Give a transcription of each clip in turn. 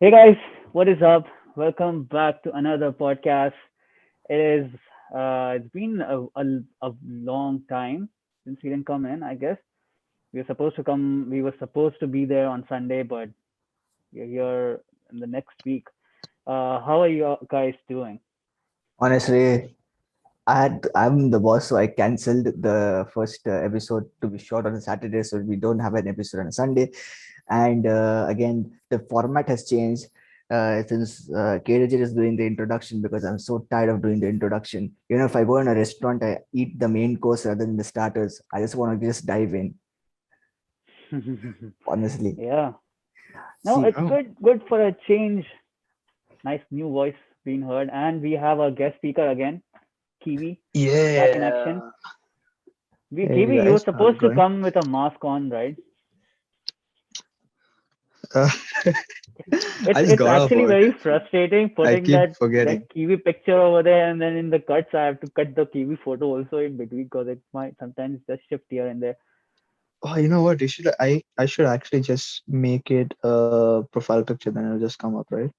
Hey guys, what is up? Welcome back to another podcast. It is it's been a long time since we didn't come in, I guess. We were supposed to be there on Sunday, but we're here in the next week. How are you guys doing? Honestly, I'm the boss, so I cancelled the first episode to be shot on a Saturday, so we don't have an episode on a Sunday. And again, the format has changed since Caderjet is doing the introduction because I'm so tired of doing the introduction. If I go in a restaurant, I eat the main course rather than the starters. I just want to just dive in, honestly. Yeah. No, See, it's Oh, good for a change. Nice new voice being heard, and we have our guest speaker again, Kiwi, back in action. yeah. Hey Kiwi, you were guys, how's it supposed to going? come with a mask on, right? Uh, It's I just it's got off actually work. very frustrating I putting keep that forgetting. kiwi picture over there, and then in the cuts I have to cut the kiwi photo also in between because it might sometimes just shift here and there. Oh, you know what? You should. I should actually just make it a profile picture, then it'll just come up, right?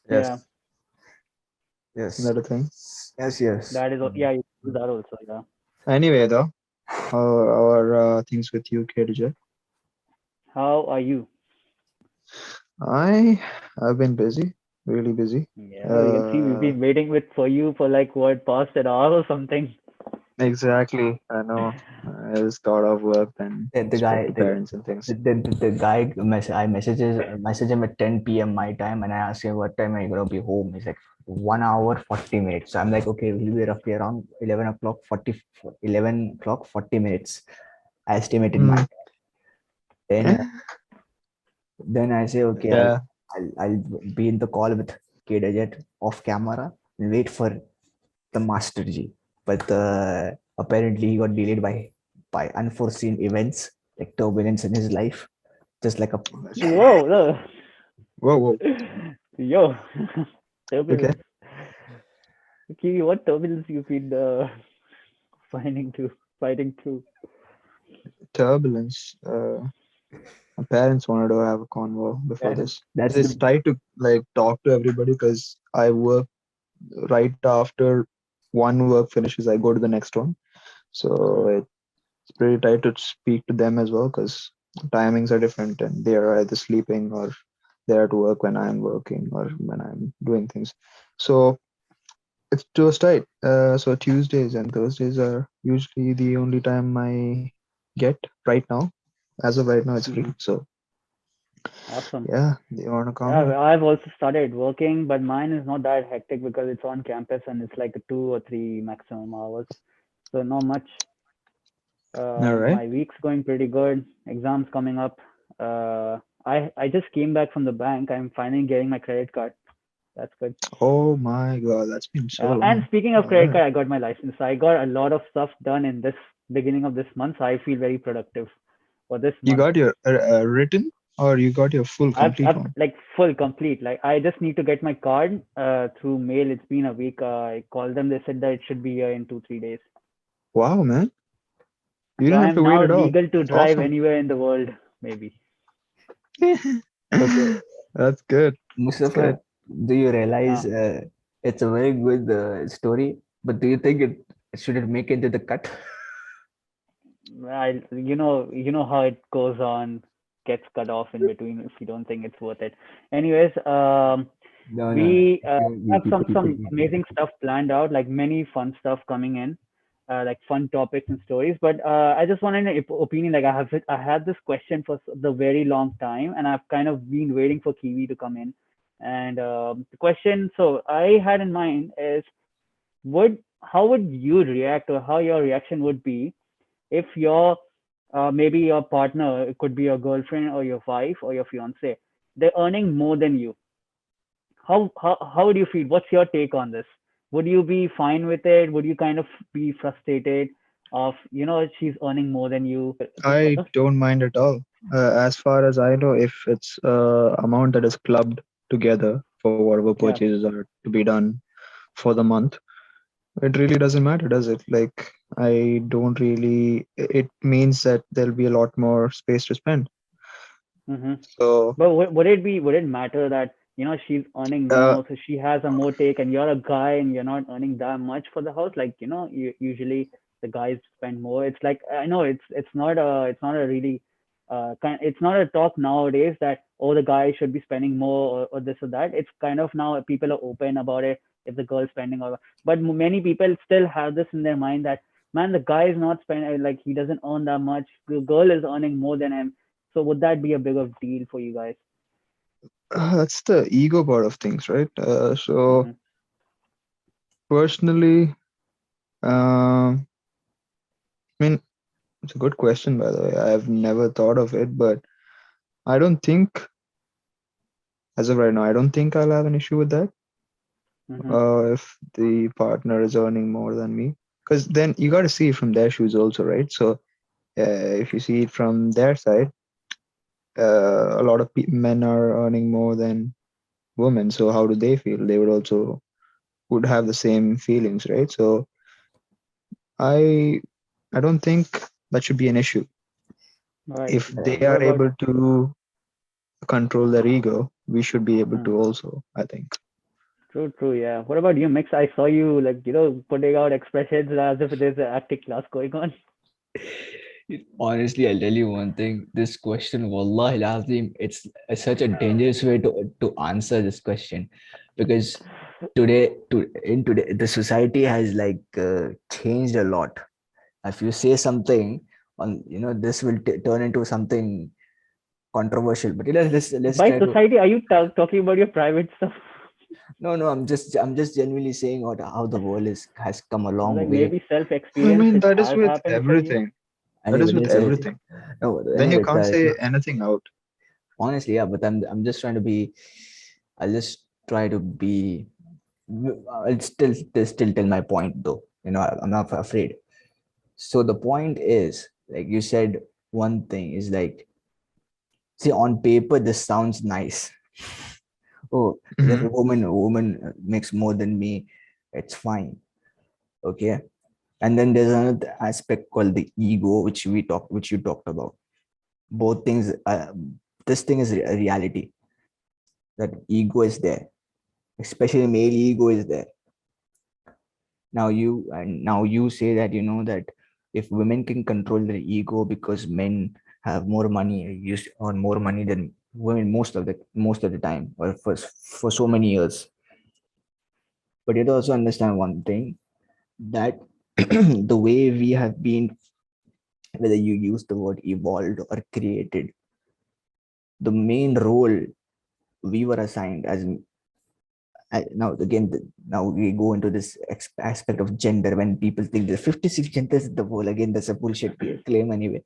Is Yeah, yes, yes, that a thing? yes. that is yeah, you do that also. Yeah. Anyway, though, how are things with you, KDJ? How are you? I have been busy, really busy. Yeah, we can see we've Uh, been waiting with for you for like what past an hour or something. exactly. I know. I just got off work and The spoke guy, to parents and things. the guy I message him at 10 p.m. my time, and I ask him what time are you gonna be home. He's like 1 hour 40 minutes. So I'm like, okay, we'll be roughly around 11 o'clock 40 minutes. I estimate in my Hmm. then then I say, okay, Yeah. I'll be in the call with Caderjet off camera and wait for the Master G. But apparently he got delayed by unforeseen events like turbulence in his life, just like a That's true. Whoa, look. Whoa, whoa. Yo, Okay. turbulence. Kiwi, what turbulence you've been finding to fighting through? Turbulence. My parents wanted to have a convo before that, this. I that's just the tried to like talk to everybody because I work right after one work finishes, I go to the next one. So it's pretty tight to speak to them as well because timings are different and they are either sleeping or they're at work when I'm working or when I'm doing things. So it's just tight. So Tuesdays and Thursdays are usually the only time I get right now. As of right now, it's free. Mhm. So Awesome. yeah, they want to Yeah, convo. well, I've also started working, but mine is not that hectic because it's on campus and it's like 2 or 3 maximum hours. So not much. All right. My week's going pretty good. Exams coming up. I just came back from the bank. I'm finally getting my credit card. That's good. Oh my God, that's been so And long. speaking of All credit right. card, I got my license. So I got a lot of stuff done in this beginning of this month. So I feel very productive for this You month. got your written or you got your full complete I've one? like full complete. Like I just need to get my card through mail. It's been a week. I called them. They said that it should be here in 2 3 days. Wow, man. You So didn't I have to am wait now at all. legal to That's drive awesome. anywhere in the world. Maybe. Okay, That's good. That's good. Mustafa, do you Yeah. realize it's a very good story, but do you think it should it make it into the cut? You know how it goes on, gets cut off in between if you don't think it's worth it. Anyways, No, no, no. we have People some need to know. amazing stuff planned out, like many fun stuff coming in, like fun topics and stories. But I just wanted an opinion. Like I had this question for the very long time, and I've kind of been waiting for Kiwi to come in. And the question, so I had in mind is, would how would you react, or how your reaction would be if your maybe your partner, it could be your girlfriend or your wife or your fiance, they're earning more than you. How would you feel? What's your take on this? Would you be fine with it? Would you kind of be frustrated of, she's earning more than you? This sort I of. don't mind at all. As far as I know, if it's amount that is clubbed together for whatever Yeah. purchases are to be done for the month, it really doesn't matter, does it? Like, I don't really, it means that there'll be a lot more space to spend. Mm-hmm. So, But would it matter that? she's earning Uh, more, so she has a more take, and you're a guy and you're not earning that much for the house. Like, usually the guys spend more. It's like, I know it's not a really it's not a talk nowadays that, oh, the guy should be spending more, or this or that. It's kind of now people are open about it if the girl's spending, or but many people still have this in their mind that, man, the guy is not spending, like, he doesn't earn that much. The girl is earning more than him. So would that be a bigger deal for you guys? that's the ego part of things, right? So Hmm. personally, I mean, it's a good question, by the way. I've never thought of it, but I don't think, as of right now, I don't think I'll have an issue with that. Hmm. If the partner is earning more than me, because then you got to see it from their shoes also, right? So if you see it from their side, a lot of men are earning more than women. So how do they feel? They would have the same feelings, right? So I I don't think that should be an issue. Right. If they What are about? able to control their ego, we should be able uh, to also, I think. True, true, yeah. What about you, Mix? I saw you, like, putting out expressions as if there's an acting class going on. Honestly, I'll tell you one thing. This question, Wallahi Lazim, it's such a dangerous way to answer this question, because today the society has changed a lot. If you say something on, this will turn into something controversial. But let's By try to. society, are you talking about your private stuff? No, I'm just genuinely saying how the world has come a long Like, way. maybe self I experience, mean, it that is has with happened for you. everything. That is with Anyways, everything. no, Then you anyways, can't it's say not anything out. honestly, yeah. But I'm just trying to be. I'll just try to be. I'll still tell my point though. I'm not afraid. So the point is, like you said, one thing is like, see, on paper this sounds nice. Oh, if Hmm. a woman makes more than me, it's fine. Okay. And then there's another aspect called the ego, which you talked about. Both things. This thing is a reality. That ego is there, especially male ego is there. Now you say that that if women can control their ego because men have more money, used to earn more money than women most of the time, or for so many years. But you have to also understand one thing, that the way we have been, whether you use the word evolved or created, the main role we were assigned as, now again, now we go into this aspect of gender. When people think there's 56 genders in the world, again, that's a bullshit claim anyway.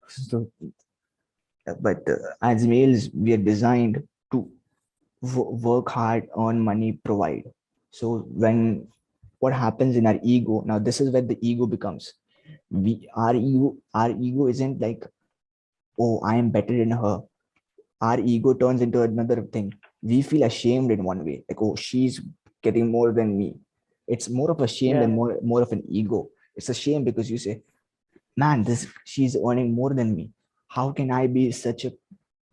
So, but as males, we are designed to work hard, earn money, provide. So when what happens in our ego, now this is where the ego becomes, our ego isn't like, oh, I am better than her. Our ego turns into another thing. We feel ashamed in one way, like, oh, she's getting more than me. It's more of a shame than Yeah. more of an ego. It's a shame because you say, man, this she's earning more than me. How can I be such a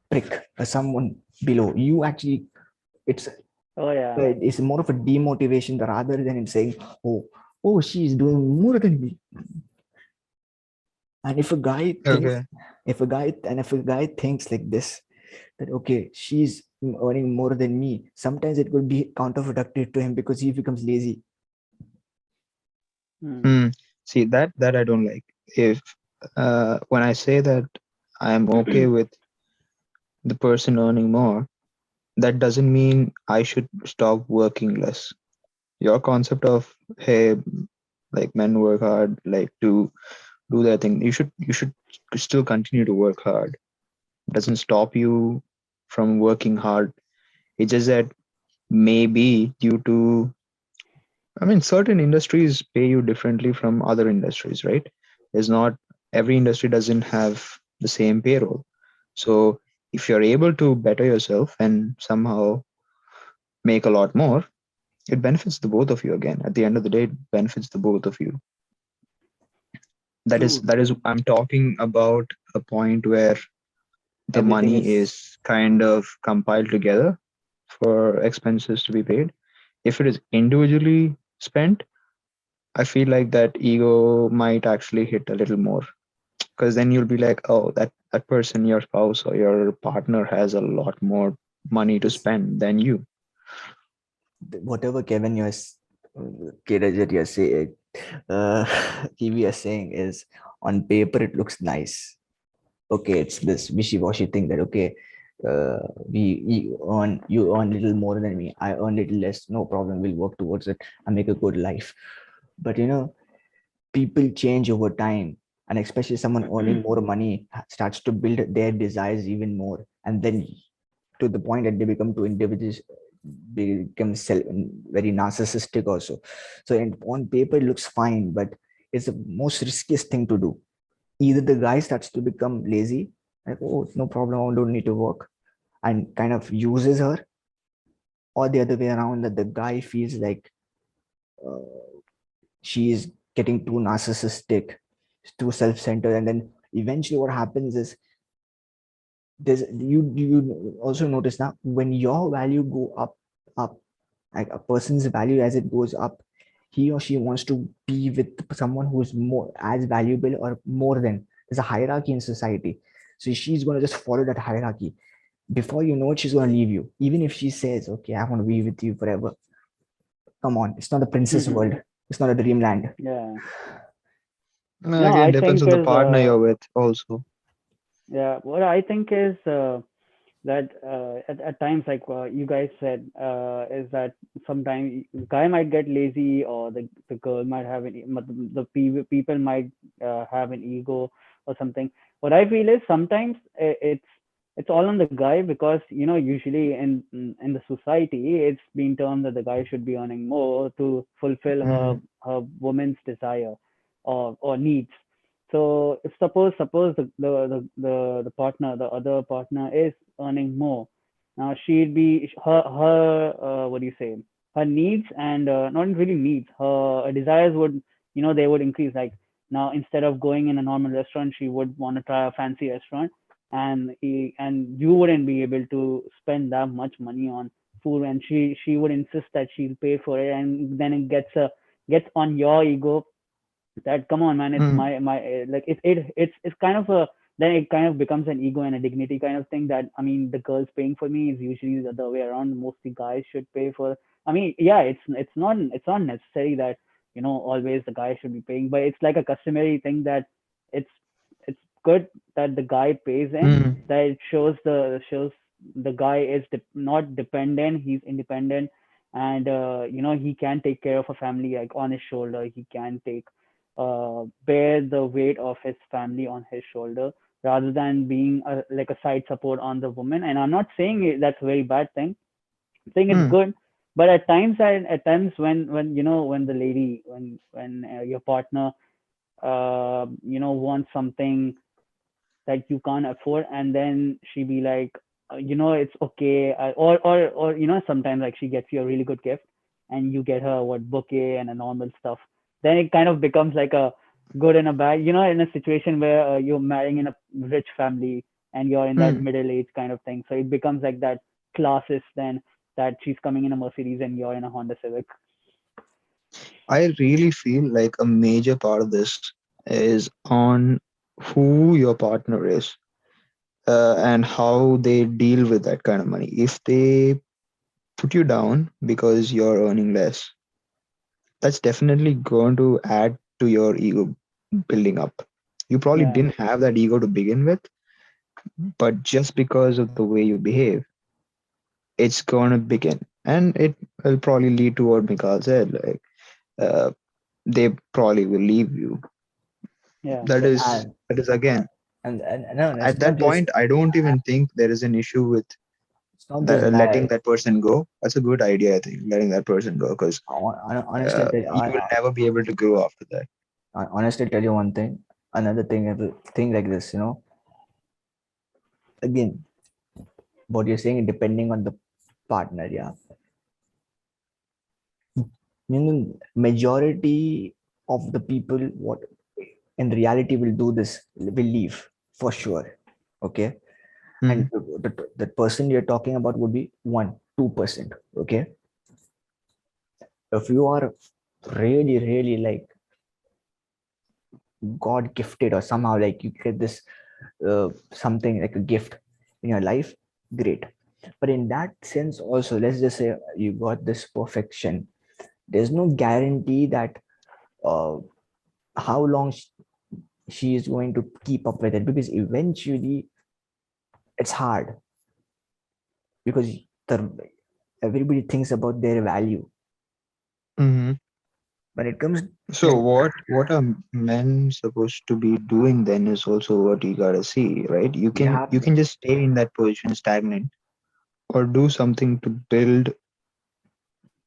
prick or someone below? You actually, it's Oh, yeah. it's more of a demotivation rather than in saying, oh, she's doing more than me. And Okay. if a guy thinks like this, that okay, she's earning more than me, sometimes it could be counterproductive to him because he becomes lazy. Hmm. Hmm. See, that I don't like. If when I say that I am okay with the person earning more, that doesn't mean I should stop working less. Your concept of, hey, like men work hard, like to do their thing. You should still continue to work hard. It doesn't stop you from working hard. It's just that maybe due to, I mean, certain industries pay you differently from other industries, right? There's not every industry doesn't have the same payroll. So if you're able to better yourself and somehow make a lot more, it benefits the both of you again. At the end of the day, it benefits the both of you. That is True, that is true. I'm talking about a point where the Everything money is is kind of compiled together for expenses to be paid. If it is individually spent, I feel like that ego might actually hit a little more, because then you'll be like, oh, that person, your spouse or your partner, has a lot more money to this spend than you. whatever Kevin Caderjet you're saying, uh, Kiwi is saying is on paper it looks nice. Okay, it's this wishy-washy thing that okay, you earn little more than me, I earn little less, no problem, we'll work towards it and make a good life. But people change over time, and especially someone earning more money starts to build their desires even more, and then to the point that they become two individuals very narcissistic also. So on paper it looks fine, but it's the most riskiest thing to do. Either the guy starts to become lazy, like, oh, no problem, I don't need to work, and kind of uses her, or the other way around, that the guy feels like uh, she is getting too narcissistic, too self-centered, and then eventually what happens is there's you also notice now when your value go up, like a person's value as it goes up, he or she wants to be with someone who is more as valuable or more than. There's a hierarchy in society, so she's going to just follow that hierarchy. Before you know it, she's going to leave you, even if she says, okay, I want to be with you forever. Come on, it's not a princess world, it's not a dreamland. Yeah. Again, I depends think on the is partner you're with also. yeah. What I think is that at times, like you guys said, is that sometimes the guy might get lazy, or the girl might have people might have an ego or something. What I feel is sometimes it's all on the guy, because usually in the society it's been termed that the guy should be earning more to fulfill Mm, her woman's desire or needs. So if suppose the partner, the other partner, is earning more, now she'd be her what do you say, her needs, and not really needs, her desires would, they would increase. Like, now, instead of going in a normal restaurant, she would want to try a fancy restaurant, and you wouldn't be able to spend that much money on food, and she would insist that she'll pay for it, and then it gets on your ego, that come on, man, it's mm, my like it's kind of a, then it kind of becomes an ego and a dignity kind of thing, that I mean, the girl's paying for me is usually the other way around. Mostly guys should pay for, I mean, yeah, it's not necessary that always the guy should be paying, but it's like a customary thing that it's it's good that the guy pays in, mm, that it shows the guy is not dependent, he's independent, and he can take care of a family, like on his shoulder, he can take bear the weight of his family on his shoulder, rather than being like a side support on the woman. And I'm not saying that's a very bad thing. I'm saying it's mm, good, but at times when when the lady, when your partner wants something that you can't afford, and then she be like, it's okay, or sometimes, like, she gets you a really good gift, and you get her what bouquet and a normal stuff, then it kind of becomes like a good and a bad, in a situation where you're marrying in a rich family, and you're in that mm. middle age kind of thing, so it becomes like that classes then, that she's coming in a Mercedes and you're in a Honda Civic. I really feel like a major part of this is on who your partner is, and how they deal with that kind of money. If they put you down because you're earning less, that's definitely going to add to your ego building up. You probably Yeah, didn't have that ego to begin with, but just because of the way you behave, it's going to begin. And it will probably lead to what Mikhail said, like, uh, they probably will leave you. yeah, That Yeah, is, that is again, and no, it's at not that just point, I don't even think there is an issue with letting that. that person go. That's a good idea, I think, letting that person go, because Honestly, you will never be able to grow after that. honestly, tell you one thing. Another thing, thing like this, again, what you're saying, depending on the partner, yeah. Majority of the people, what in reality will do this, will leave for sure. Okay, and Mm. the person you're talking about would be 1 2%. Okay, if you are really really like god gifted, or somehow like you get this something like a gift in your life, great. But in that sense also, let's just say you got this perfection, there's no guarantee that uh, how long she is going to keep up with it, because eventually it's hard, because the everybody thinks about their value Mm-hmm. when it comes, So like, what are men supposed to be doing then is also what you gotta see, right? You you can have you can just stay in that position stagnant, or do something to build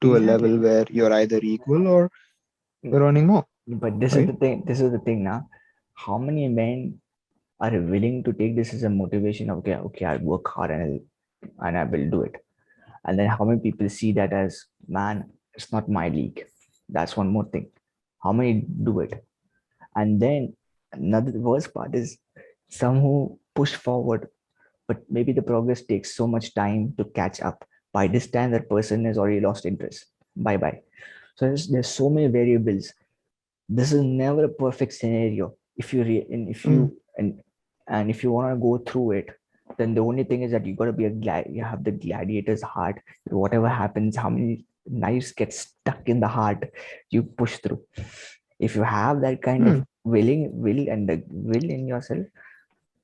to a exactly. level where you're either equal or you're earning more, But this is right? the thing, now, how many men are willing to take this as a motivation? Okay, okay, I'll work hard and I will do it. And then how many people see that as, man, it's not my league? That's one more thing. How many do it? And then another, the worst part is some who push forward, but maybe the progress takes so much time to catch up. By this time, that person has already lost interest. Bye bye. So there's so many variables. This is never a perfect scenario. If you and if Mm. you and if you want to go through it, then the only thing is that you got to be you have the gladiator's heart. Whatever happens, how many knives get stuck in the heart, you push through. If you have that kind of Mm. will and the will in yourself,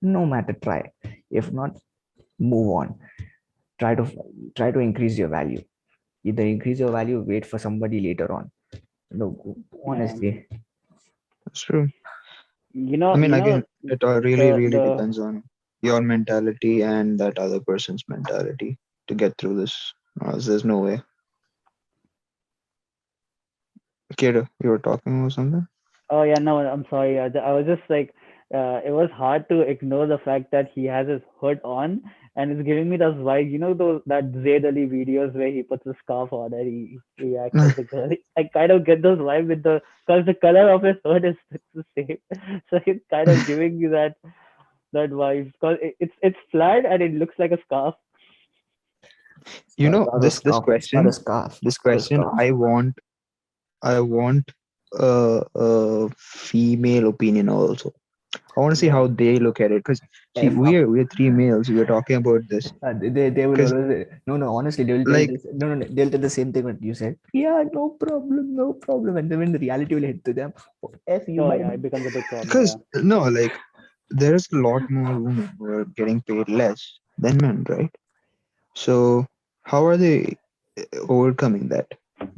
no matter, try. If not, move on. Try to increase your value. Either increase your value, wait for somebody later on. No, Yeah. honestly. That's true. You I know, mean, you know again, it all really, the really the depends on your mentality and that other person's mentality to get through this. There's no way. Kid, you were talking about something? Oh yeah, no, I'm sorry. I was just like, it was hard to ignore the fact that he has his hood on and it's giving me those vibes. You know those that Zayd Ali videos where he puts a scarf on and he acts as a girl. I kind of get those vibes with the because the color of his hood is the same, so it's kind of giving me that vibe because it's flat and it looks like a scarf. It's not a This scarf. It's not a question, scarf. this It's not a question, scarf. I want a female opinion also. I want to see Yeah. how they look at it. Because see, F up. we're three males. We're talking about this. They will Because always say, no, no, honestly, they'll like, just, no, no, no, they'll tell the same thing what you said. Yeah, no problem, no problem. And then when the reality will hit to them, oh, F you, Oh bye yeah, bye. it becomes a big problem. because Yeah. no, like there's a lot more women who are getting paid less than men, right? So how are they overcoming that?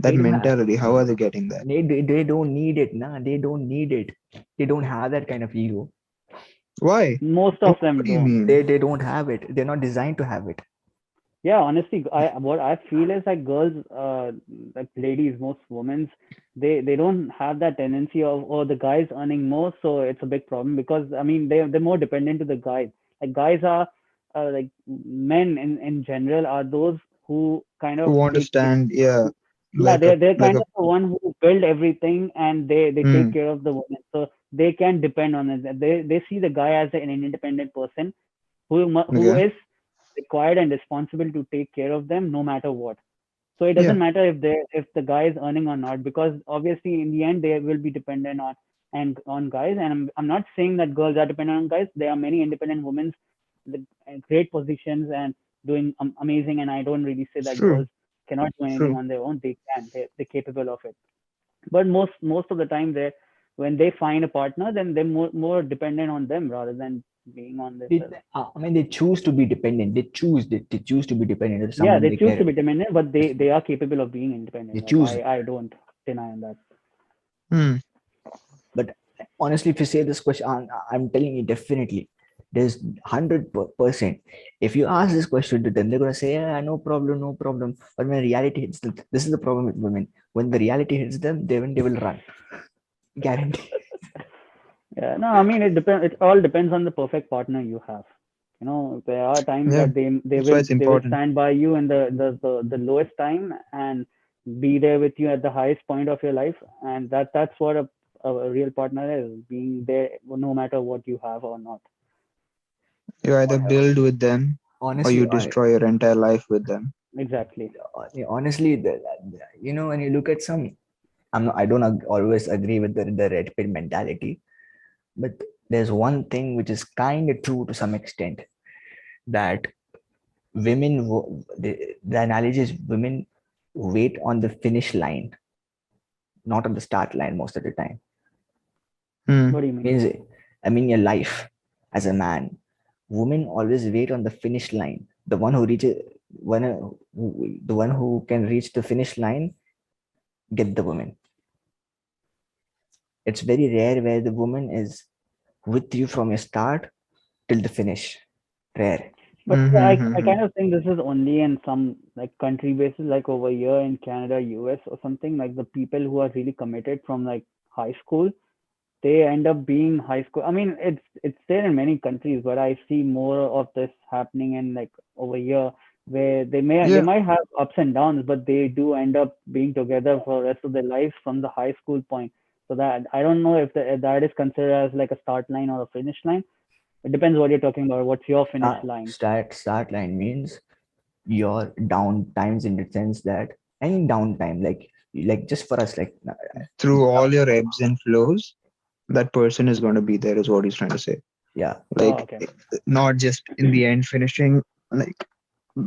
That They don't have, mentality. How are they getting that? they don't need it, nah. They don't need it. They don't have that kind of ego. Why? Most of What them do you don't. mean? They don't have it. They're not designed to have it. Yeah, honestly, I what I feel is like girls, like ladies, most women's, they don't have that tendency of oh the guy's earning more, so it's a big problem because I mean they're more dependent to the guys. Like guys are, like men in general are those who kind Who of want to take stand? Yeah, yeah they're like kind a. of the one who build everything and they take Mm, care of the woman, so they can depend on it. They see the guy as an independent person who okay. is required and responsible to take care of them no matter what. So it Yeah. doesn't matter if the guy is earning or not because obviously in the end they will be dependent on guys. And I'm not saying that girls are dependent on guys. There are many independent women with great positions and doing amazing. And I don't really say It's that true. girls cannot do It's anything true. on their own. They can. They're capable of it. But most of the time they when they find a partner then they're more dependent on them rather than being on They, themselves. I mean, they choose to be dependent. They choose to be dependent on Yeah, someone they they choose to care. be dependent, but they are capable of being They independent. Like choose. I don't deny on that. Hmm. But honestly, if you say this question, I'm telling you definitely, there's 100%. If you ask this question to them, they're gonna say, "Yeah, no problem, no problem." But when reality hits them, this is the problem with women. When the reality hits them, they will run. Guarantee. Yeah, no, I mean it depends. It all depends on the perfect partner you have. You know, there are times Yeah. that they That's why will it's they will important. stand by you in the lowest time and be there with you at the highest point of your life, and that's what a real partner is, being there no matter what you have or not. You either build with them or Honestly, you destroy your entire life with them. Exactly. honestly, when you look at some, I don't always agree with the red pill mentality, but there's one thing which is kind of true to some extent, that the analogy is women wait on the finish line, not on the start line most of the time. Hmm. What do you mean? Means, I mean, your life as a man, women always wait on the finish line. The one who reaches, the one who can reach the finish line, get the woman. It's very rare where the woman is with you from your start till the finish. Rare. But Mm-hmm, I mm-hmm. kind of think this is only in some like country basis, like over here in Canada, US or something. Like the people who are really committed from like high school, they end up being high school. I mean, it's there in many countries, but I see more of this happening in like over here, where they Yeah, might have ups and downs, but they do end up being together for the rest of their lives from the high school point. So that I don't know if that is considered as like a start line or a finish line. It depends what you're talking about. What's your finish line? Start line means your down times, in the sense that any downtime, like just for us, like through all your ebbs and flows, that person is going to be there, is what he's trying to say. yeah, Oh, Like, okay. not just in the end finishing, like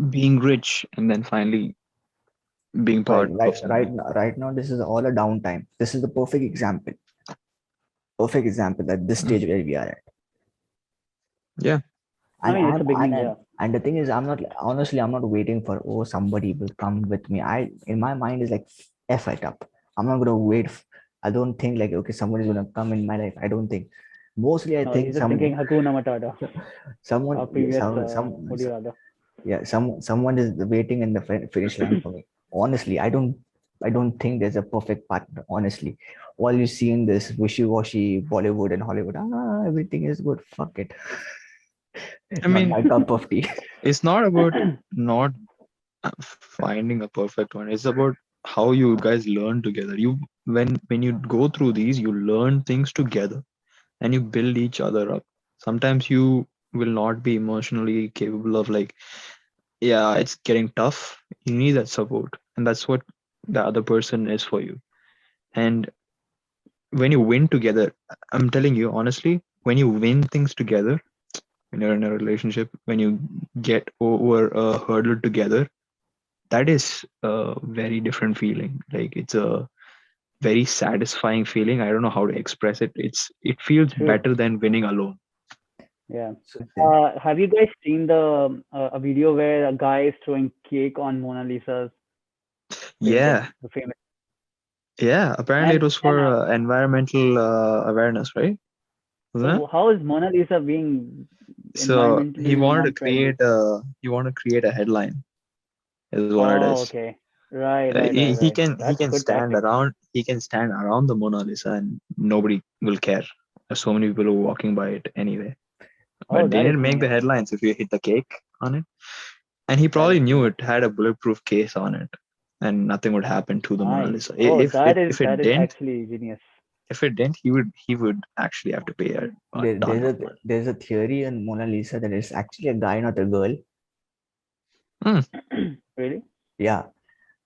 being rich and then finally being right, part of something. right now, this is all a downtime. This is the perfect example at this Mm. stage where we are at. Yeah. I And mean, it's a I'm beginning, yeah. and the thing is, I'm not, honestly, I'm not waiting for, oh, somebody will come with me. I In my mind is like, f it up. I'm not gonna wait. I don't think like, okay, somebody's gonna come in my life. I don't think. Mostly, I No, he's think just thinking Hakuna Matata, someone, our previous some, Woody Radha. yeah, someone is waiting in the finish line for me. Honestly, I don't think there's a perfect partner. Honestly, all you see in this wishy-washy Bollywood and Hollywood, everything is good. Fuck it, I not mean, my cup of tea. it's not about not finding a perfect one. It's about how you guys learn together. When you go through these, you learn things together and you build each other up. Sometimes you will not be emotionally capable of, like, yeah, it's getting tough. You need that support, and that's what the other person is for you. And when you win together, I'm telling you honestly, when you win things together, when you're in a relationship, when you get over a hurdle together, that is a very different feeling. Like, it's a very satisfying feeling. I don't know how to express it. It feels True. better than winning alone. Yeah. So, Have you guys seen the a video where a guy is throwing cake on Mona Lisa's painting, Yeah, the famous? yeah. Apparently, it And was for environmental awareness, right? Wasn't it? so how is Mona Lisa being So environmentally non-friendly? he wanted to create a headline, is what it Oh, is. okay. Right, Uh, right, he, right, he right. can he That's can good stand tactic. around he can stand around the Mona Lisa and nobody will care. There's so many people who are walking by it anyway. Oh, But they that is didn't make the genius. headlines if you hit the cake on it. And he That probably is knew genius. it had a bulletproof case on it, and nothing would happen to the Mona Nice. Lisa. Oh, If that it is didn't, actually genius. he would actually have to pay a ton of money. there's a theory in Mona Lisa that it's actually a guy, not a girl. Hmm. Really? Yeah.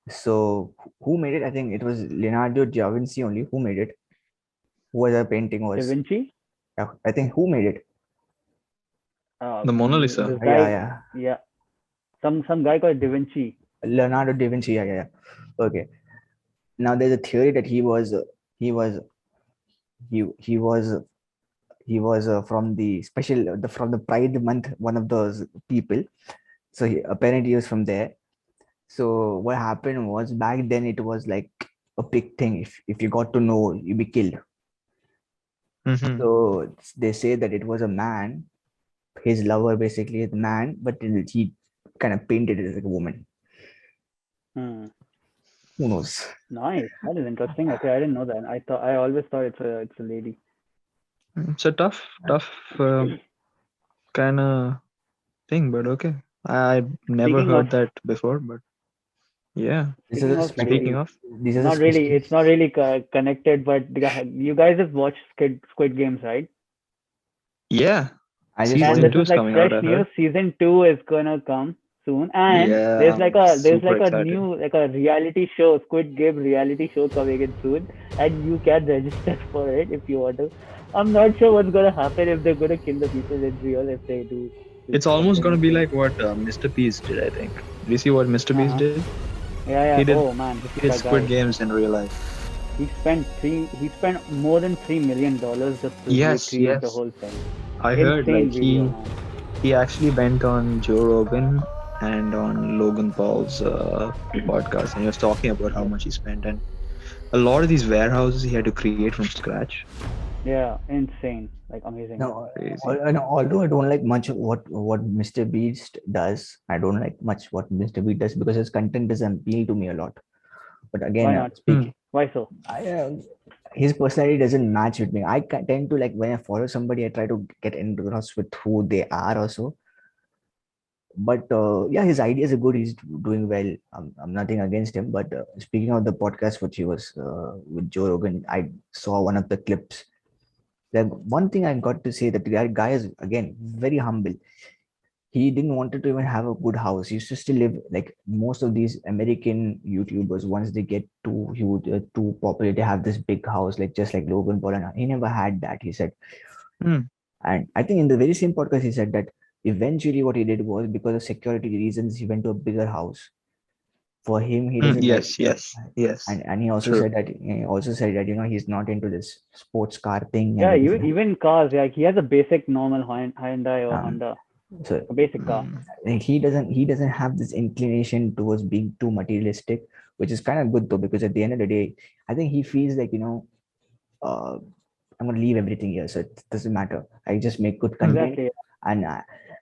So who made it? I think it was Leonardo da Vinci only. Who made it? Who the painting Da was? Vinci? Yeah, I think who made it? The Mona Lisa. This Yeah, guy, yeah. yeah, some guy called Da Vinci. Leonardo da Vinci. Yeah, yeah, yeah. Okay. Now there's a theory that he was he was from the from the Pride Month, one of those people. So apparently he was from there. So what happened was, back then it was like a big thing. If you got to know, you be killed. Hmm. So they say that it was a man, his lover basically is the man, but he kind of painted it as like a woman. Hmm. Who knows? Nice. That is interesting. Okay, I didn't know that. I always thought it's a lady. It's a tough kind of thing, but okay. I never Speaking of heard that before, but yeah. This is speaking a of Speaking ladies, of, this is a not really. specific. It's not really connected, but you guys have watched Squid Games, right? yeah, I just And Season this wanted. two is is like coming out, fresh I heard. news. Season 2 is gonna come soon, and Yeah, I'm there's super like a excited. new like a reality show, Squid Game reality show coming in soon, and you can register for it if you want to. I'm not sure what's gonna happen if they're gonna kill the people in real if they do It's almost something gonna be insane. like what Mr. Beast did, I think. Did you see what Mr. Uh Beast huh. did? Yeah, He yeah. did Oh man, this he is did that Squid guy. Games in real life. He spent more than $3 million just to Yes, recreate the yes. whole thing. I heard like Insane video, man. he actually went on Joe Rogan and on Logan Paul's podcast, and he was talking about how Yep. much he spent, and a lot of these warehouses he had to create from scratch. Yeah, insane. Like amazing. No, Crazy. although I don't like much of what Mr. Beast does, I don't like much what Mr. Beast does because his content doesn't appeal to me a lot. But again, Why not? Hmm. speaking, Why so? his personality doesn't match with me. Tend to like when I follow somebody, I try to get engrossed with who they are also. But yeah, his ideas are good. He's doing well. I'm nothing against him. But speaking of the podcast, which he was with Joe Rogan, I saw one of the clips. Like one thing I got to say that the guy is again very humble. He didn't wanted to even have a good house. He used to still live like most of these American YouTubers. Once they get too huge, too popular, they have this big house, like just like Logan Paul. And he never had that. He said, Hmm. and I think in the very same podcast, he said that eventually what he did was because of security reasons, he went to a bigger house. For him, he Hmm. doesn't like, Yes, yes, yes. and True. he also said that he's not into this sports car thing and Yeah, everything. even cars. Yeah, he has a basic normal Hyundai or Um, Honda, so a basic car. Hmm. like he doesn't have this inclination towards being too materialistic, which is kind of good though because at the end of the day, I think he feels like uh, I'm gonna leave everything here, so it doesn't matter. I just make good Hmm. content, Exactly. and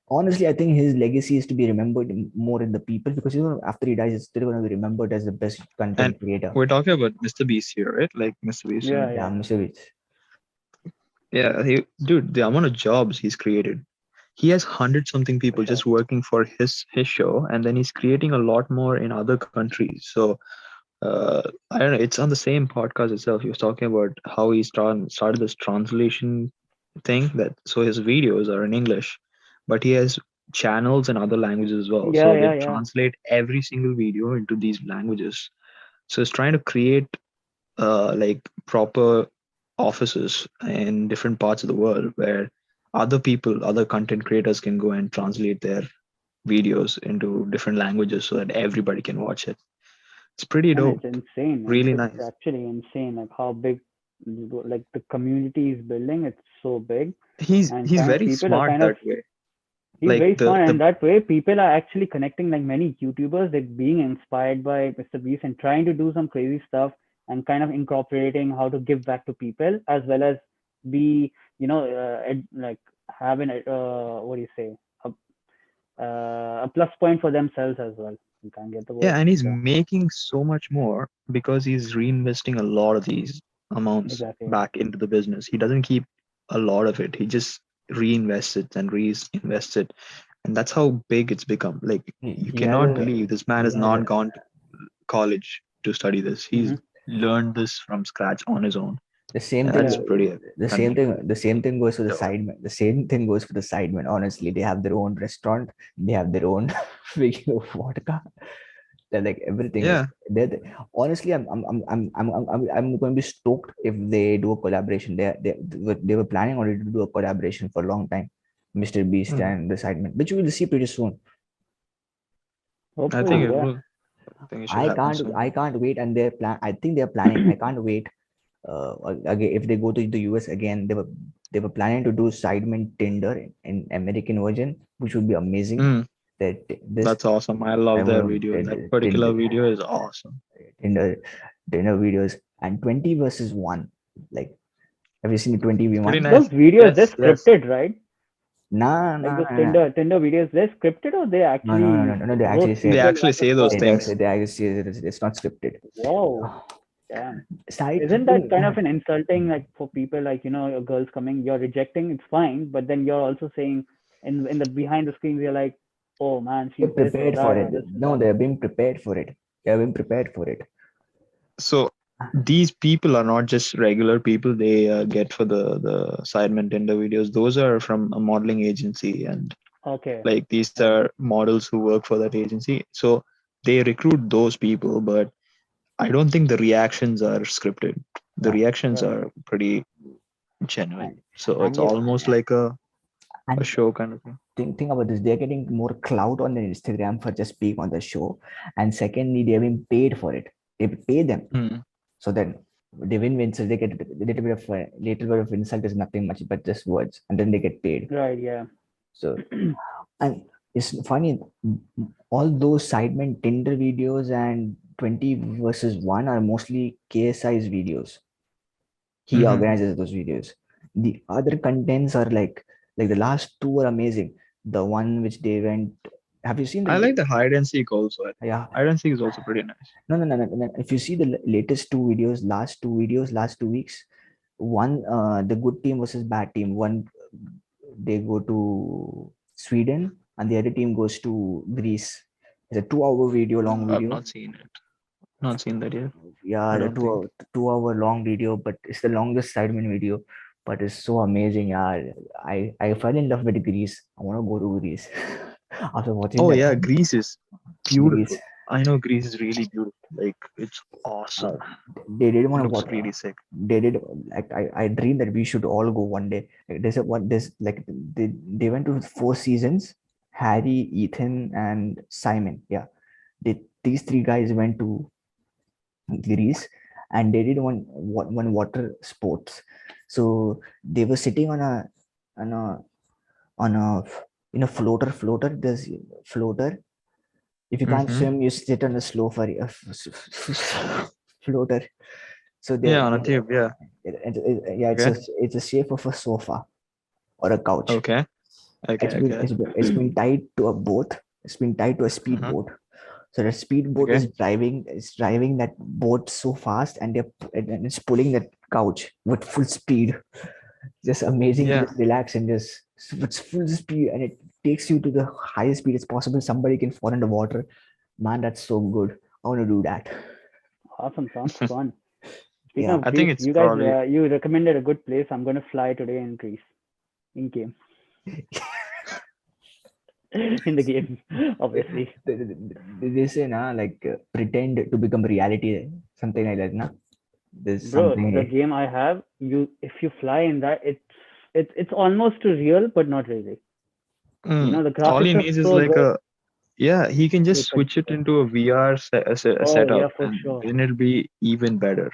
honestly, I think his legacy is to be remembered more in the people because after he dies, he's still gonna be remembered as the best And content creator. we're talking about Mr. Beast here, right? Like Mr. Beast Yeah, and Yeah, yeah. Mr. Rich. yeah, dude, the amount of jobs he's created. He has 100 something For people sure. just working for his show, and then he's creating a lot more in other countries. So I don't know. It's on the same podcast itself. He was talking about how he started this translation thing. That so his videos are in English, but he has channels in other languages as well. Yeah, So they yeah, yeah. translate every single video into these languages. So it's trying to create like proper offices in different parts of the world where other people, other content creators can go and translate their videos into different languages so that everybody can watch it. It's pretty And it's dope. insane. Really It's nice. actually insane. Like how big, like the community is building. It's so big, and He's kind of very people are smart kind of. that way. He's Like very smart, the and that way people are actually connecting. Like many YouTubers, they're being inspired by Mr. Beast and trying to do some crazy stuff and kind of incorporating how to give back to people as well as be, like having a what do you say, a plus point for themselves as well. You can't get the Yeah, word. and he's Yeah, making so much more because he's reinvesting a lot of these amounts exactly. back into the business. He doesn't keep a lot of it. He just reinvests it and reinvests it. And that's how big it's become. Like you He has cannot a believe this man he has has not a gone to college to study this. He's Hmm. learned this from scratch on his own. the same And thing that's Yeah, pretty the same thing goes for the dope. sidemen. The same thing goes for the sidemen. Honestly, they have their own restaurant, they have their own freaking vodka. They're like everything is Yeah. they're honestly I'm going to be stoked if they do a collaboration. They were planning already to do a collaboration for a long time. Mr. Beast Mhm. and the sidemen, which we will see pretty soon. I think hopefully, it yeah. will. I think it should happen soon. I can't wait, and they're plan. I think they're planning. I can't wait. Again, if they go to the US again, they were planning to do Sidemen Tinder in American version, which would be amazing. Mm, That this that's awesome. I love time that video. That particular video is awesome. Tinder Tinder videos and 20 versus one. Like, have you seen the 20 v It's pretty one? Those nice. videos, they're Yes, yes. scripted, right? Nah, Like nah, those nah, nah. Tinder videos, they're scripted or they No, no, no, no, actually no, no. They actually roast say They people actually on the say those spot. they things. actually say it's not scripted. Wow, damn. Side Isn't that thing, kind of an insulting, like for people like your girls coming, you're rejecting, it's fine, but then you're also saying in the behind the scenes, you're like, oh man, they're she's this or prepared for that it. or this or No, that. they're being prepared for it. They're being prepared for it. So these people are not just regular people they get for the sidemen Tinder videos. Those are from a modeling agency, and Okay. like these are models who work for that agency. So they recruit those people, but I don't think the reactions are scripted. The Yeah, reactions Right. are pretty and genuine. So it's and they almost like a and show kind of thing. think about this. They're getting more clout on their Instagram for just being on the show, and secondly, they're being paid for it. They pay them, Hmm. so then they win-win. So they get a little bit of insult is nothing much, but just words, and then they get paid. Right. Yeah. So and it's funny, all those sidemen Tinder videos and 20 versus 1 are mostly KSI's videos. He Hmm. organizes those videos. The other contents are like the last two are amazing. The one which they went, have you seen I the, like the hide and seek also. I think yeah, hide and seek is also pretty nice. no, no, no, no, no. If you see the latest two videos, last 2 weeks, one, the good team versus bad team, one, they go to Sweden and the other team goes to Greece. It's a 2 hour video, long I've video. not seen it. Not seen that yet. Yeah, I the don't think. 2 hour long video, but it's the longest Sidemen video. But it's so amazing. Yeah, I fell in love with Greece. I want to go to Greece after watching Oh that. yeah, Greece is beautiful. Greece. I know Greece is really beautiful. Like it's Uh, awesome. they didn't It want to looks watch. really sick. They did, like, I dream that we should all go one day. Like, there's a what this like they went to 4 seasons. Harry, Ethan, and Simon. Yeah, these three guys went to Greece, and they did one water sports. So they were sitting on a on a in a floater. There's floater. If you can't Mm-hmm. swim, you sit on a slow ferry, floater. So Yeah, on a tube. Yeah. yeah, Okay. it's a shape of a sofa or a couch. Okay. Okay. Okay. It's been tied to a boat. It's been tied to a Uh-huh. speedboat. So the speedboat Okay. is driving that boat so fast, and and it's pulling that couch with full speed. Just amazing to Yeah. just relax and just it's full speed, and it takes you to the highest speed as possible. Somebody can fall in the water. Man, that's so good. I want to do that. Awesome. Sounds fun. Speaking Yeah. of I think Greece, it's you guys, probably. you recommended a good place. I'm gonna fly today in Greece, in game, in the game, obviously. They say na, like, pretend to become reality, something like that. Na, there's Bro, the something. game I have, you if you fly in that, it's almost real, but not really. The All he graphics are needs is so like good. a. Yeah, he can just Wait, but switch it into a VR oh setup, yeah, for and sure, then it'll be even better.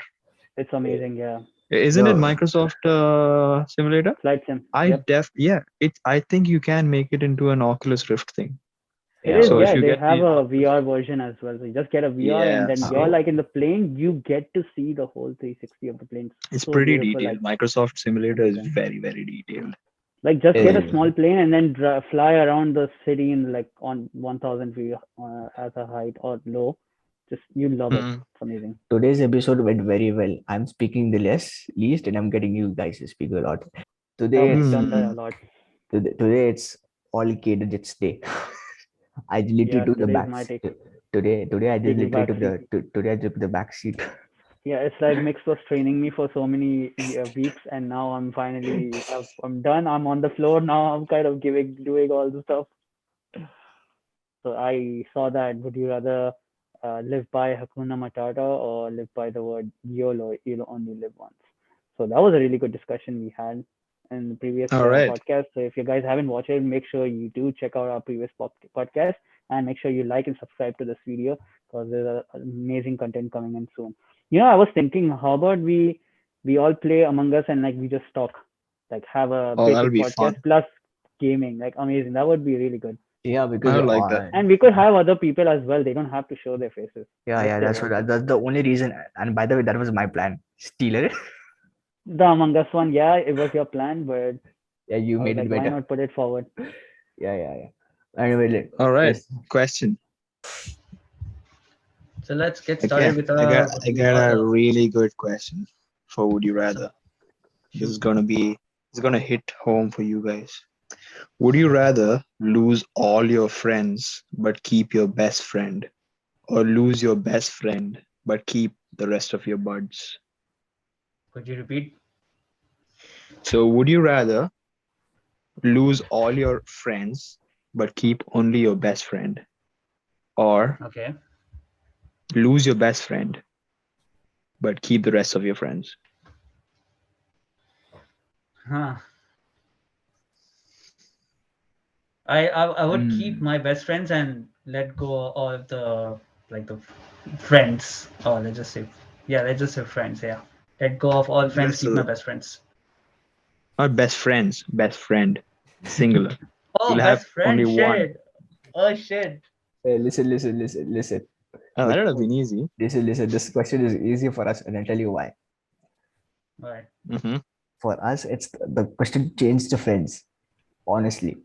it's amazing. Yeah, Isn't it Yo, Microsoft Simulator? flight sim. I Yep, def yeah. I think you can make it into an Oculus Rift thing. it yeah, is. So bro. if Yeah, you they get have the a Oculus, VR version as well. So you just get a VR, and yeah. then you're So like in the plane. You get to see the whole 360 of the plane. it's So pretty beautiful, detailed. like Microsoft Simulator is amazing. very very detailed. Like just get a Eh, small plane and then fly around the city in like on 1,000 feet as a height or low. Just you love it. Hmm. It's amazing. Today's episode went very well. I'm speaking the least, and I'm getting you guys to speak a lot. Today Okay, it's done that Hmm. a lot. today it's all Caderjet's day. I literally Yeah, took the today's back my take. today I just Take the literally back took seat. today I took the back seat. Yeah, it's like Mix was training me for so many weeks, and now I'm finally I'm done. I'm on the floor now. I'm kind of doing all the stuff. So I saw that. Would you rather live by Hakuna Matata or live by the word YOLO? You'll only live once. So that was a really good discussion we had in the previous All right. podcast. So if you guys haven't watched it, make sure you do check out our previous podcast and make sure you like and subscribe to this video because there's amazing content coming in soon. I was thinking, how about we all play Among Us and like we just talk, like have a Oh, that'll basic be podcast fun. plus gaming, like amazing. That would be really good. Yeah, I because would like that. And we could have other people as well. They don't have to show their faces, just their that's what voices. that's the only reason. And by the way, that was my plan. Steal it. The Among Us one, yeah, it was your plan, but Yeah, you I was made like, it why better. not put it forward? Yeah. Anyway, All right. let's. Question. So let's get Okay. started with I got a really good question for Would You so Rather. This shoot. is gonna be it's gonna hit home for you guys. Would you rather lose all your friends but keep your best friend, or lose your best friend but keep the rest of your buds. Could you repeat? So, would you rather lose all your friends but keep only your best friend, or Okay. lose your best friend but keep the rest of your friends? Huh. I would keep Mm. my best friends and let go of the like the friends. Or let's just say friends. Yeah. Let go of all friends. Rest of Keep my the, best friends. not best friends, best friend, singular. Oh, You'll have best only friend. one. Shit. Oh shit. Hey, listen. Oh, that But would have been easy. listen. This question is easy for us, and I'll tell you why. Right. Mm-hmm. For us, it's the question changed to friends. Honestly,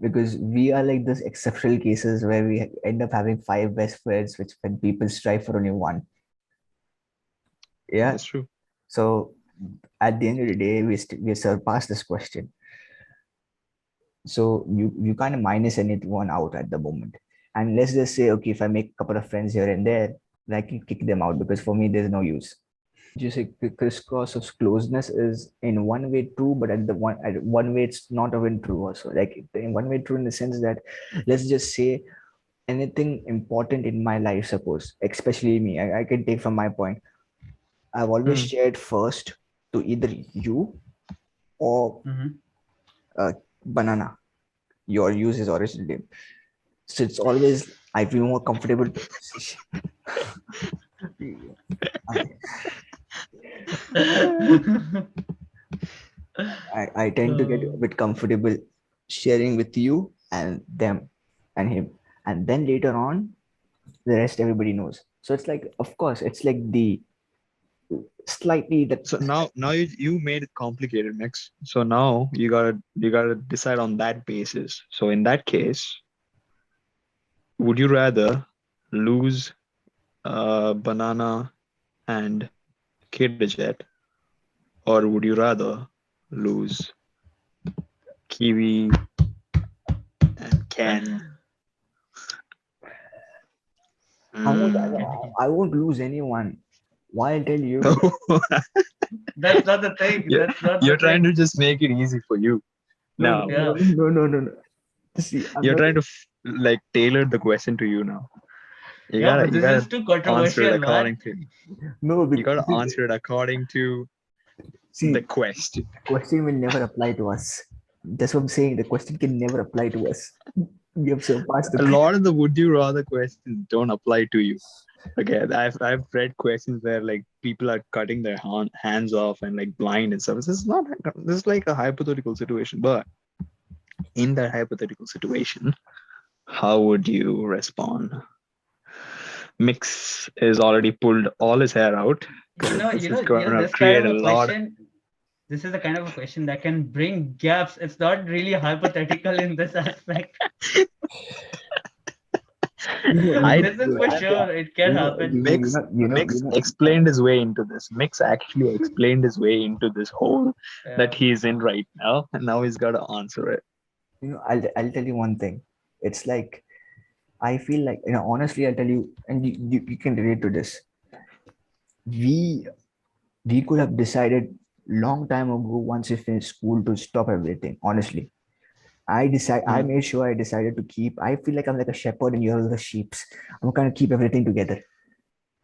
because we are like this exceptional cases where we end up having five best friends, which when people strive for only one. Yeah. That's true. So at the end of the day, we surpassed this question. So you kind of minus anyone out at the moment. And let's just say, okay, if I make a couple of friends here and there, then I can kick them out because for me there's no use. Just say crisscross of closeness is in one way true, but at one way it's not even true also. Like in one way true in the sense that let's just say anything important in my life, suppose, especially me, I can take from my point. I've always Mm. shared first to either you or Mm-hmm. banana, your use his original name. So it's always I feel more comfortable to I, I tend to get a Oh. bit comfortable sharing with you and them and him. And then later on, the rest everybody knows. So it's like, of course, it's like the slightly that So now you made it complicated, Mix. So now you gotta decide on that basis. So in that case, would you rather lose banana and Caderjet, or would you rather lose kiwi and can? I won't Mm. I won't lose anyone. Why I'll tell you? No, That's not the thing. you're, That's not you're the trying to thing. just make it easy for you. Now Yeah. No. See, I'm you're not. trying to like tailor the question to you now. You Yeah, gotta but you this is gotta too answer it controversial, man. according to No, you gotta because answer it according to the see, quest. the question will never apply to us. That's what I'm saying. The question can never apply to us. We have surpassed A the. lot of the would you rather questions don't apply to you. Okay, I've read questions where like people are cutting their hands off and like blind and stuff. This is not this is like a hypothetical situation, but in that hypothetical situation, how would you respond? Mix is already pulled all his hair out because this is gonna This create kind a of a lot. question. This is the kind of a question that can bring gaps. It's not really hypothetical in this aspect. I This is for sure. It can happen. Mix explained his way into this. Mix actually explained his way into this hole that Yeah. he's in right now, and now he's got to answer it. I'll tell you one thing. It's like I feel like honestly I'll tell you, and you can relate to this. We we could have decided long time ago once we finished school to stop everything. Honestly, I Mm. made sure I decided to keep. I feel like I'm like a shepherd and you're the sheep. I'm gonna keep everything together.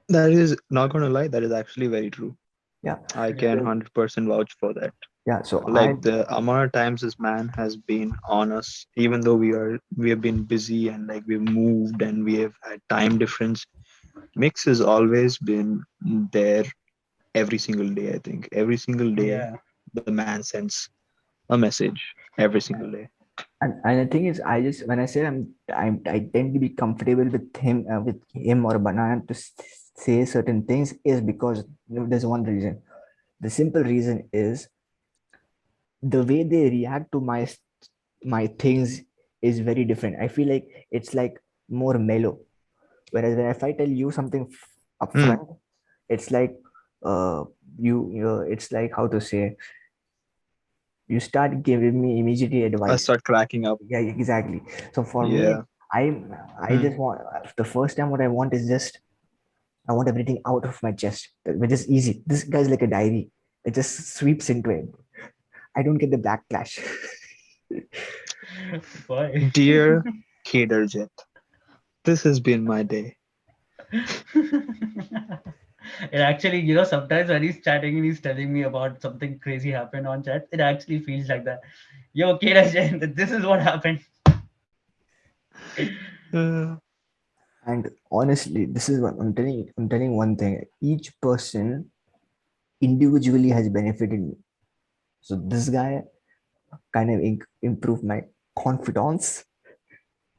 That is not gonna lie. That is actually very true. Yeah. I can Yeah. 100% vouch for that. Yeah. So I Like the amount of times this man has been on us, even though we have been busy and like we've moved and we have had time difference. Mix has always been there every single day. I think every single day Yeah. the man sends a message every single day. and the thing is, I just when I say I tend to be comfortable with him or Banana to say certain things is because there's one reason. The simple reason is the way they react to my things is very different. I feel like it's like more mellow. Whereas when if I tell you something Hmm. upfront, it's like uh it's like how to say you start giving me immediately I advice. start cracking up. Yeah, exactly. So for me, Yeah. I I Hmm. just want the first time what I want is just I want everything out of my chest, which is easy. This guy's like a diary. It just sweeps into it. I don't get the backlash. Why? Dear Caderjet, this has been my day. It actually, sometimes when he's chatting and he's telling me about something crazy happened on chat, it actually feels like that. Yo, okay, Rajan, this is what happened. Uh, And honestly, this is what I'm telling you. I'm telling one thing. Each person individually has benefited me. So this guy kind of improved my confidence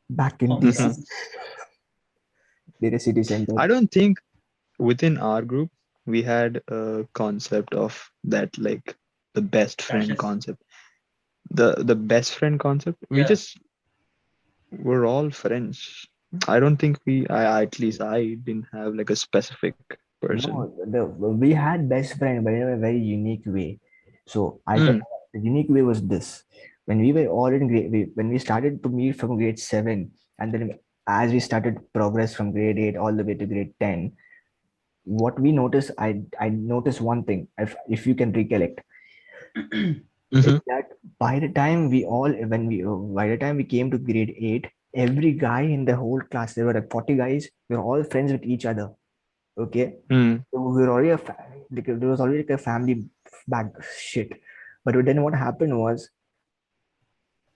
back in DC, mhm. Confidence. data city center. I don't think within our group we had a concept of that, like the best friend Crashes. concept. The best friend concept. We Yeah. just were all friends. I don't think at least I didn't have like a specific person. No, we had best friend, but in a very unique way. So I'll tell Mm, you, the unique way was this: when we were all in when we started to meet from grade 7, and then as we started progress from grade 8 all the way to grade 10, what we noticed, I noticed one thing. If you can recollect, is mhm, that by the time we all when we by the time we came to grade 8, every guy in the whole class, there were like 40 guys, we were all friends with each other. Okay, mm, so we were already like, there was already like a family back shit. But then what happened was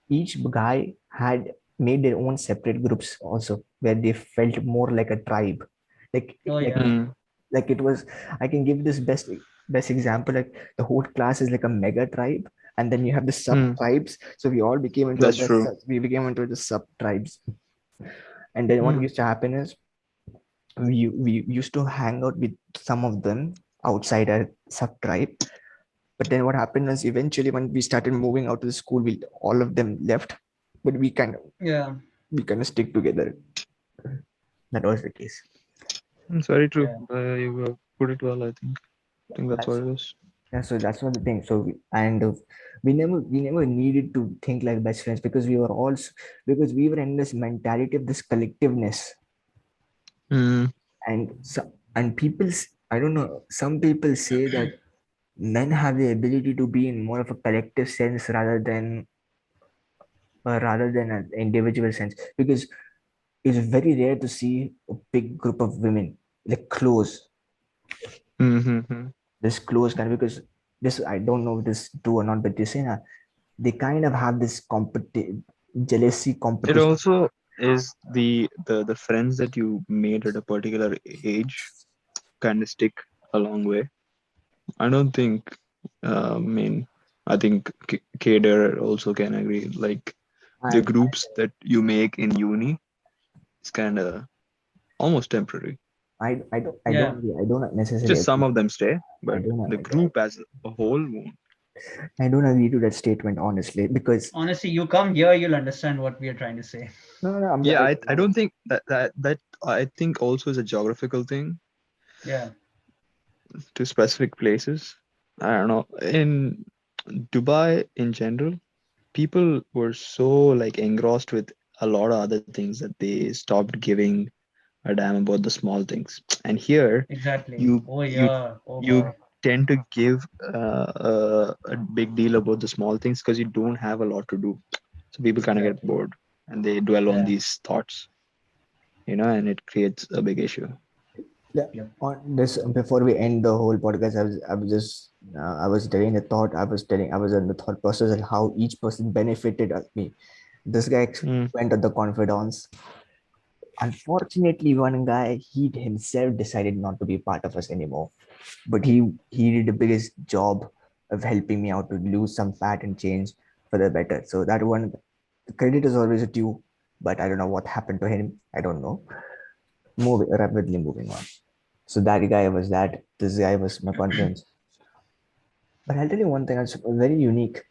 each guy had made their own separate groups also, where they felt more like a tribe. Like Oh like yeah. mm. like it was, I can give this best example, like the whole class is like a mega tribe, and then you have the sub Mm. tribes. So we all became into That's true. we became into the sub tribes. And then what Hmm. used to happen is we used to hang out with some of them outside our sub tribe. But then what happened was eventually when we started moving out to the school, we all of them left, but Yeah. we kind of stick together. That was the case. It's very true. Yeah. You put it well, I think. I think that's what That's it is. Yeah, so that's not the thing. So we never needed to think like best friends, because because we were in this mentality of this collectiveness. Mm, And I don't know, some people say that men have the ability to be in more of a collective sense rather than an individual sense, because it's very rare to see a big group of women like mm-hmm. this close kind of, because this, I don't know if this is true or not, but this, they kind of have this jealousy It competition. also is the friends that you made at a particular age kind of stick a long way. I don't think. I mean, I think Kader also can agree. Like the I groups that you make in uni is kind of almost temporary. Yeah. I don't necessarily Just some agree. of them stay, I but don't the group as a whole won't. I don't agree to that statement, honestly, because Honestly, you come here, you'll understand what we are trying to say. no, no, Yeah, I don't think that I think also is a geographical thing Yeah. to specific places. I don't know. In Dubai in general, people were so like engrossed with a lot of other things that they stopped giving a damn about the small things. And here, Exactly. you Oh you yeah. Oh you boy. tend to give a big deal about the small things because you don't have a lot to do. So people kind of get Exactly. bored and they dwell on Yeah. these thoughts, and it creates a big issue. yeah, Yep. on this, before we end the whole podcast, I was telling the thought, I was in the thought process of how each person benefited me. This guy Mm, went on the confidence. Unfortunately, one guy, he himself decided not to be part of us anymore. But he did the biggest job of helping me out to lose some fat and change for the better. So that one, the credit is always due. But I don't know what happened to him. I don't know. Rapidly moving on. So that guy was that. This guy was my confidence. But I'll tell you one thing that's very unique.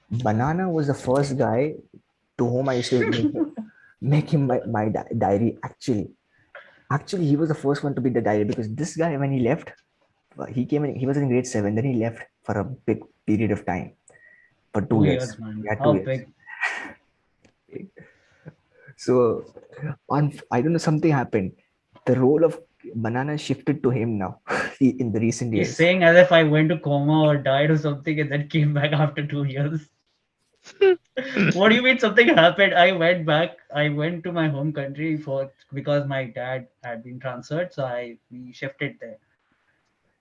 Banana was the first guy to whom I used to make him my diary. Actually, he was the first one to be the diary, because this guy, when he left, he came in. He was in grade 7. Then he left for a big period of time, for two 2 years, years. man. Yeah, How 2 years. big? So, I don't know. Something happened. The role of Banana shifted to him now in the recent He's years. saying as if I went to coma or died or something and then came back after 2 years. What do you mean something happened? I went back. I went to my home country for because my dad had been transferred, so I we shifted there.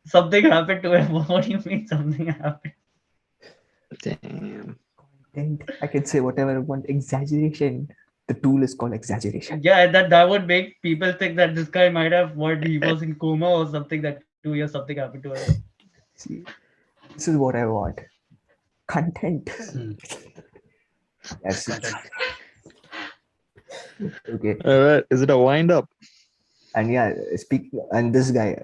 Something happened to him. What do you mean something happened? Damn. And I can say whatever I want. Exaggeration. The tool is called exaggeration. Yeah, that would make people think that this guy might have what he was in coma or something. That 2 years something happened to him. See, this is what I want. Content. Hmm. Yes. Content. Okay. All right. Is it a wind up? And yeah, speak. And this guy,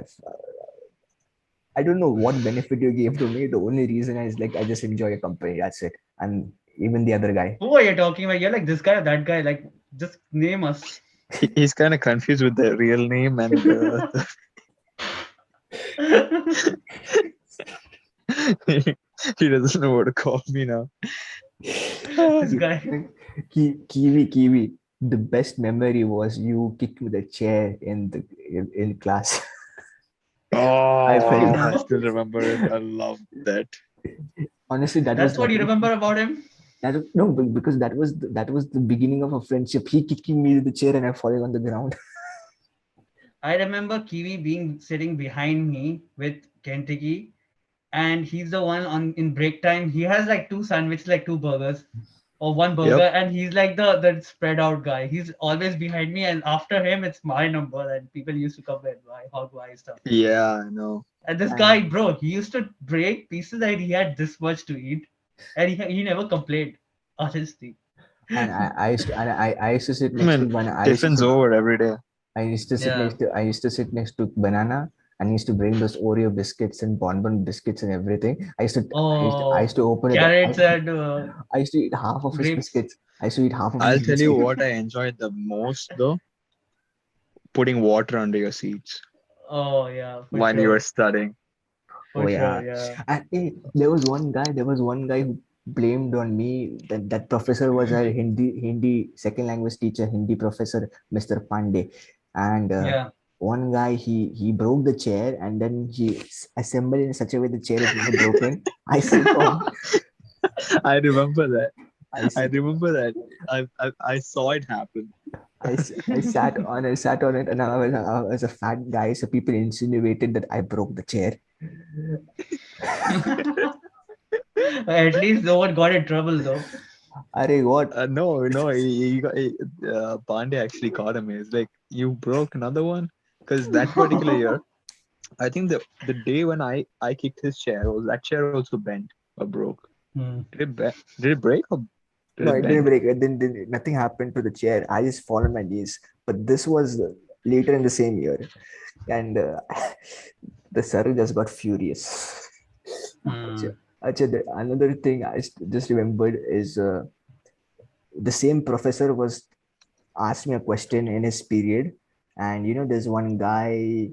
I don't know what benefit you gave to me. The only reason is like I just enjoy your company. That's it. And even the other guy. Who are you talking about? You're like this guy or that guy. Like just name us. He's kind of confused with the real name and he doesn't know what to call me now. This guy. Kiwi. The best memory was you kicked me the chair in class. I Oh, felt I still remember it. I love that. honestly That's what you remember about him. no, because that was the beginning of a friendship. He kicking me to the chair and I falling on the ground. I remember Kiwi being sitting behind me with Kentucky, and he's the one on in break time. He has like two sandwiches, like two burgers, or one burger, Yep. and he's like the spread out guy. He's always behind me, and after him, it's my number, and people used to come and buy hog buy stuff. Yeah, I know. And this guy, And bro, he used to break pieces that he had this much to eat, and he never complained. Honestly, I used to sit I next to mean, banana. Tiffin's over every day. yeah. I used to sit next to banana and I used to bring those Oreo biscuits and bonbon biscuits and everything. I Oh, used to open it. carrots and I used to eat half of his grapes. biscuits. I used to eat half of his I'll tell you biscuits. what I enjoyed the most though, putting water under your seats Oh yeah, for while you were sure, studying. Oh for sure, yeah. yeah. And there was one guy. There was one guy who blamed on me that professor was a Hindi second language teacher, Hindi professor, Mr. Pandey, and Yeah. one guy he broke the chair and then he assembled in such a way the chair is never broken. I sit on. I remember that. I I sit. remember that. I saw it happen. I sat on it and I was a fat guy, so people insinuated that I broke the chair. At least no one got in trouble though. Arey, what? No, Pandey actually caught him. He's like, you broke another one? Because that particular year, I think the day when I kicked his chair, was that chair also bent or broke? Hmm. Did it break or did No, it it didn't bend? break. Nothing happened to the chair. I just fall on my knees. But this was later in the same year, and the sir just got furious. Acha, Hmm. another thing just remembered is the same professor was asked me a question in his period, and there's one guy.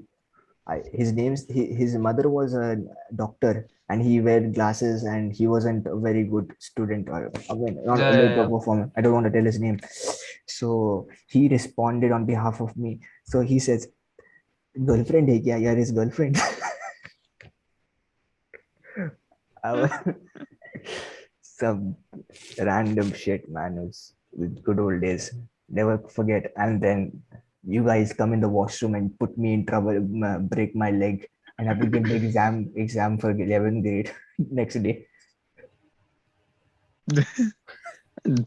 His mother was a doctor and he wear glasses and he wasn't a very good student, or I mean not Yeah, like yeah, a yeah. performer. I don't want to tell his name. So he responded on behalf of me. So he says, girlfriend hai kya? Yeah, his girlfriend. I was, some random shit, man. It's good old days. Never forget. And then you guys come in the washroom and put me in trouble, break my leg, and have to give the exam for 11th grade next day.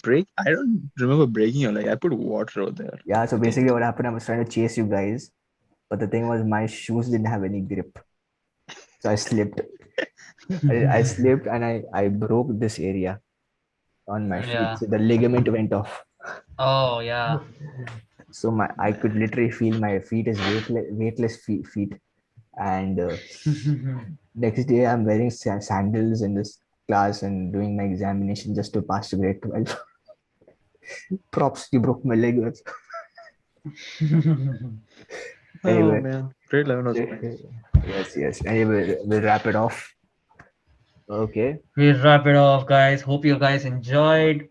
Break? I don't remember breaking your leg. I put water over there, Yeah. So I basically, think. what happened? I was trying to chase you guys, but the thing was, my shoes didn't have any grip, so I slipped. I slipped and I broke this area on my feet. Yeah. So the ligament went off. Oh yeah. So I could Man. literally feel my feet as weightless feet. And next day, I'm wearing sandals in this class and doing my examination just to pass to grade 12. Props, you broke my leg. Oh Anyway, man. Grade 11 was fine. yes. Anyway, we'll wrap it off. Okay. We'll wrap it off, guys. Hope you guys enjoyed.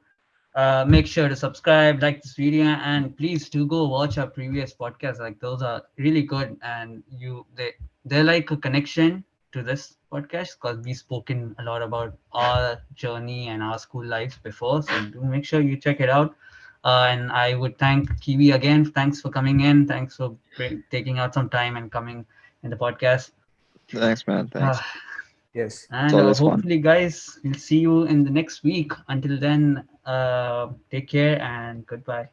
Make sure to subscribe, like this video, and please do go watch our previous podcasts. Like those are really good, and they're like a connection to this podcast because we've spoken a lot about our journey and our school lives before. So do make sure you check it out. And I would thank Kiwi again. Thanks for coming in. Thanks for taking out some time and coming in the podcast. Thanks, man. Uh, Thanks. Yes. It's and always fun. hopefully, guys, we'll see you in the next week. Until then, take care and goodbye.